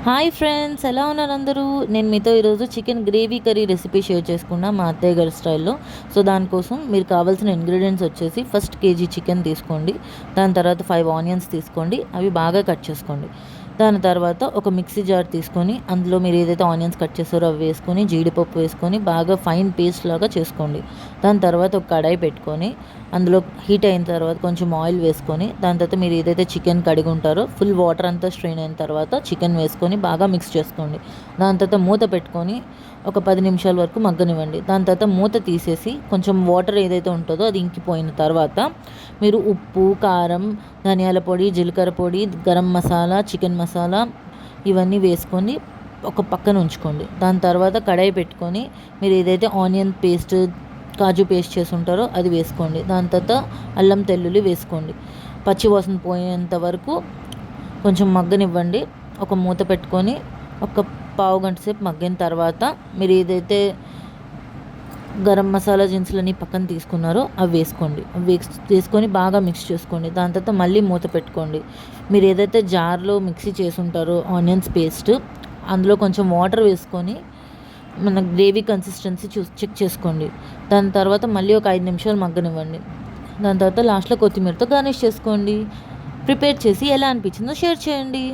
Hi friends, ఎలా ఉన్నారు అందరూ? నేను మీతో ఈరోజు chicken gravy curry recipe share చేసుకున్నా మా అత్తయ్య గారి స్టైల్లో. సో దానికోసం మీరు కావాల్సిన ఇంగ్రీడియంట్స్ వచ్చేసి ఫస్ట్ కేజీ చికెన్ తీసుకోండి. దాని తర్వాత 5 ఆనియన్స్ తీసుకోండి, అవి బాగా కట్ చేసుకోండి. దాని తర్వాత ఒక మిక్సీ జార్ తీసుకొని అందులో మీరు ఏదైతే ఆనియన్స్ కట్ చేస్తారో అవి వేసుకొని జీడిపప్పు వేసుకొని బాగా ఫైన్ పేస్ట్ లాగా చేసుకోండి. దాని తర్వాత ఒక కడాయి పెట్టుకొని అందులో హీట్ అయిన తర్వాత కొంచెం ఆయిల్ వేసుకొని దాని తర్వాత మీరు ఏదైతే చికెన్ కడిగి ఉంటారో ఫుల్ వాటర్ అంతా స్ట్రెయిన్ అయిన తర్వాత చికెన్ వేసుకొని బాగా మిక్స్ చేసుకోండి. దాని తర్వాత మూత పెట్టుకొని ఒక 10 నిమిషాల వరకు మగ్గనివ్వండి. దాని తర్వాత మూత తీసేసి కొంచెం వాటర్ ఏదైతే ఉంటుందో అది ఇంకిపోయిన తర్వాత మీరు ఉప్పు, కారం, ధనియాల పొడి, జీలకర్ర పొడి, గరం మసాలా, చికెన్ మసాలా ఇవన్నీ వేసుకొని ఒక పక్కన ఉంచుకోండి. దాని తర్వాత కడాయి పెట్టుకొని మీరు ఏదైతే ఆనియన్ పేస్ట్, కాజు పేస్ట్ చేసి ఉంటారో అది వేసుకోండి. దాని తర్వాత అల్లం తెల్లుల్లి వేసుకోండి. పచ్చి వాసన పోయేంత వరకు కొంచెం మగ్గనివ్వండి. ఒక మూత పెట్టుకొని ఒక పావు గంట సేపు మగ్గిన తర్వాత మీరు ఏదైతే గరం మసాలా దినుసులని పక్కన తీసుకున్నారో అవి వేసుకోండి. వేసుకొని బాగా మిక్స్ చేసుకోండి. దాని తర్వాత మళ్ళీ మూత పెట్టుకోండి. మీరు ఏదైతే జార్లో మిక్సీ చేసి ఉంటారో ఆనియన్స్ పేస్ట్ అందులో కొంచెం వాటర్ వేసుకొని మన గ్రేవీ కన్సిస్టెన్సీ చెక్ చేసుకోండి. దాని తర్వాత మళ్ళీ ఒక 5 నిమిషాలు మగ్గనివ్వండి. దాని తర్వాత లాస్ట్లో కొత్తిమీరతో గార్నిష్ చేసుకోండి. ప్రిపేర్ చేసి ఎలా అనిపించిందో షేర్ చేయండి.